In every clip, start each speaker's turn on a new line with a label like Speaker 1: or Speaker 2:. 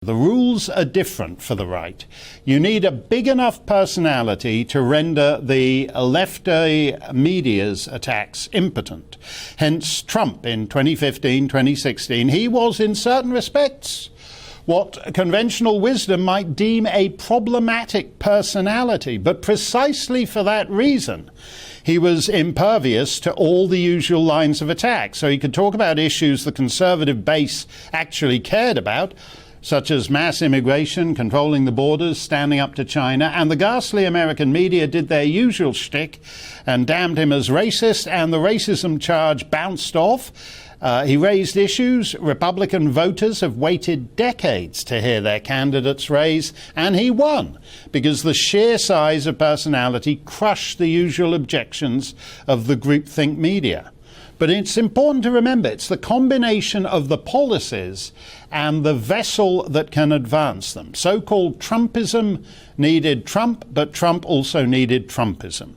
Speaker 1: The rules are different for the right. You need a big enough personality to render the lefty media's attacks impotent. Hence Trump in 2015, 2016. He was, in certain respects, what conventional wisdom might deem a problematic personality. But precisely for that reason, he was impervious to all the usual lines of attack. So he could talk about issues the conservative base actually cared about, such as mass immigration, controlling the borders, standing up to China, and the ghastly American media did their usual shtick and damned him as racist, and the racism charge bounced off. He raised issues Republican voters have waited decades to hear their candidates raise, and he won, because the sheer size of personality crushed the usual objections of the groupthink media. But it's important to remember it's the combination of the policies and the vessel that can advance them. So-called Trumpism needed Trump, but Trump also needed Trumpism.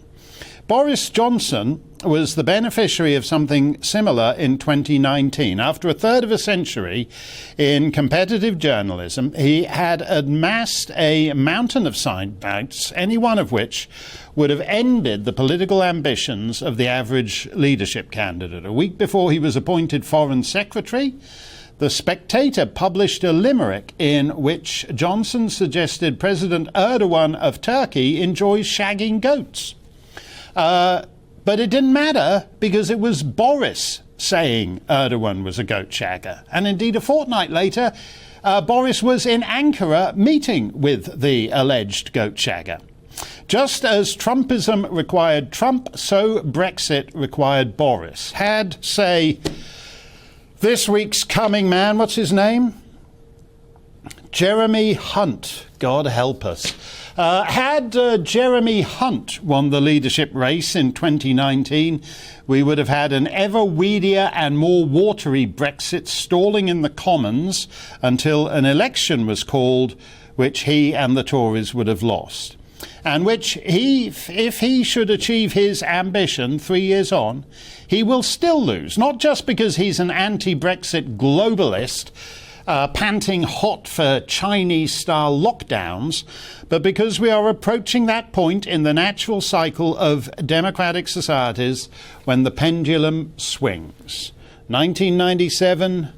Speaker 1: Boris Johnson was the beneficiary of something similar in 2019. After a third of a century in competitive journalism, he had amassed a mountain of sidebites, any one of which would have ended the political ambitions of the average leadership candidate. A week before he was appointed Foreign Secretary, The Spectator published a limerick in which Johnson suggested President Erdogan of Turkey enjoys shagging goats. But it didn't matter, because it was Boris saying Erdogan was a goat shagger. And indeed, a fortnight later, Boris was in Ankara meeting with the alleged goat shagger. Just as Trumpism required Trump, so Brexit required Boris. Had, say, this week's coming man, what's his name? Jeremy Hunt, God help us. Had Jeremy Hunt won the leadership race in 2019, we would have had an ever weedier and more watery Brexit stalling in the Commons until an election was called, which he and the Tories would have lost. And which if he should achieve his ambition 3 years on, he will still lose. Not just because he's an anti-Brexit globalist, panting hot for Chinese-style lockdowns, but because we are approaching that point in the natural cycle of democratic societies when the pendulum swings. 1997,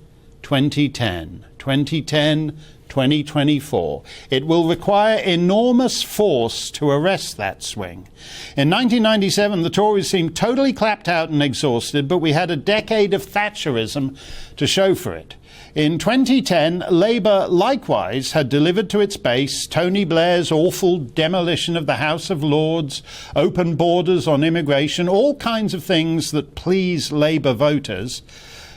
Speaker 1: 2010, 2010, 2024. It will require enormous force to arrest that swing. In 1997, the Tories seemed totally clapped out and exhausted, but we had a decade of Thatcherism to show for it. In 2010, Labour likewise had delivered to its base Tony Blair's awful demolition of the House of Lords, open borders on immigration, all kinds of things that please Labour voters.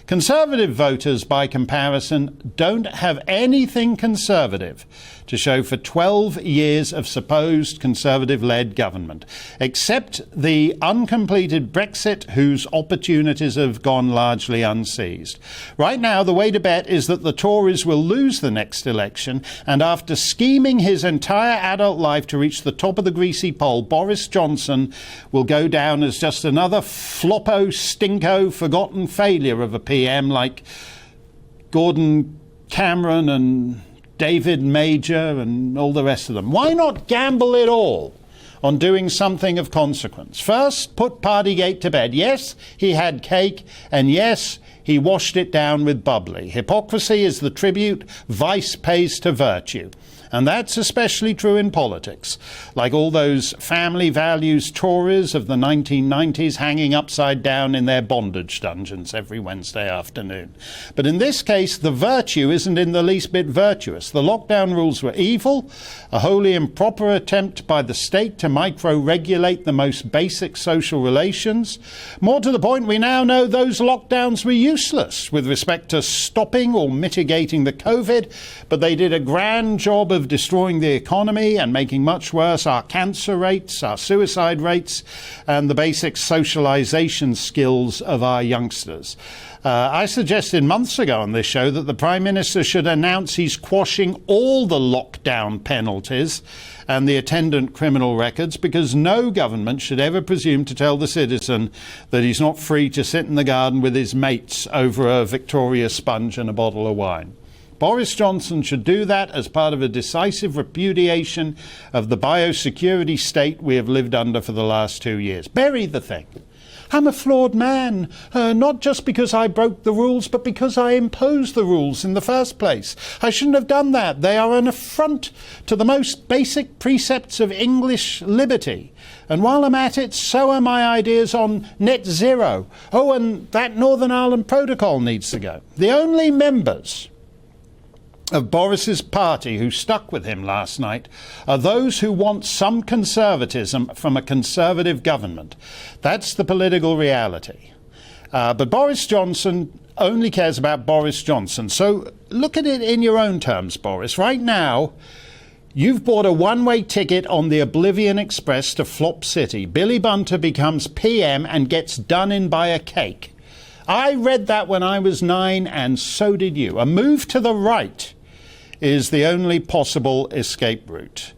Speaker 1: Conservative voters, by comparison, don't have anything conservative to show for 12 years of supposed Conservative-led government, except the uncompleted Brexit, whose opportunities have gone largely unseized. Right now, the way to bet is that the Tories will lose the next election, and after scheming his entire adult life to reach the top of the greasy pole, Boris Johnson will go down as just another floppo, stinko, forgotten failure of a PM like Gordon Cameron and David Major and all the rest of them. Why not gamble it all on doing something of consequence? First, put Partygate to bed. Yes, he had cake, and yes, he washed it down with bubbly. Hypocrisy is the tribute vice pays to virtue. And that's especially true in politics, like all those family values Tories of the 1990s hanging upside down in their bondage dungeons every Wednesday afternoon. But in this case, the virtue isn't in the least bit virtuous. The lockdown rules were evil, a wholly improper attempt by the state to micro-regulate the most basic social relations. More to the point, we now know those lockdowns were useless with respect to stopping or mitigating the COVID, but they did a grand job of destroying the economy and making much worse our cancer rates, our suicide rates, and the basic socialization skills of our youngsters. I suggested months ago on this show that the Prime Minister should announce he's quashing all the lockdown penalties and the attendant criminal records, because no government should ever presume to tell the citizen that he's not free to sit in the garden with his mates over a Victoria sponge and a bottle of wine. Boris Johnson should do that as part of a decisive repudiation of the biosecurity state we have lived under for the last 2 years. Bury the thing. I'm a flawed man, not just because I broke the rules, but because I imposed the rules in the first place. I shouldn't have done that. They are an affront to the most basic precepts of English liberty. And while I'm at it, so are my ideas on net zero. Oh, and that Northern Ireland Protocol needs to go. The only members of Boris's party who stuck with him last night are those who want some conservatism from a conservative government. That's the political reality. But Boris Johnson only cares about Boris Johnson. So look at it in your own terms, Boris. Right now, you've bought a one-way ticket on the Oblivion Express to Flop City. Billy Bunter becomes PM and gets done in by a cake. I read that when I was 9, and so did you. A move to the right is the only possible escape route.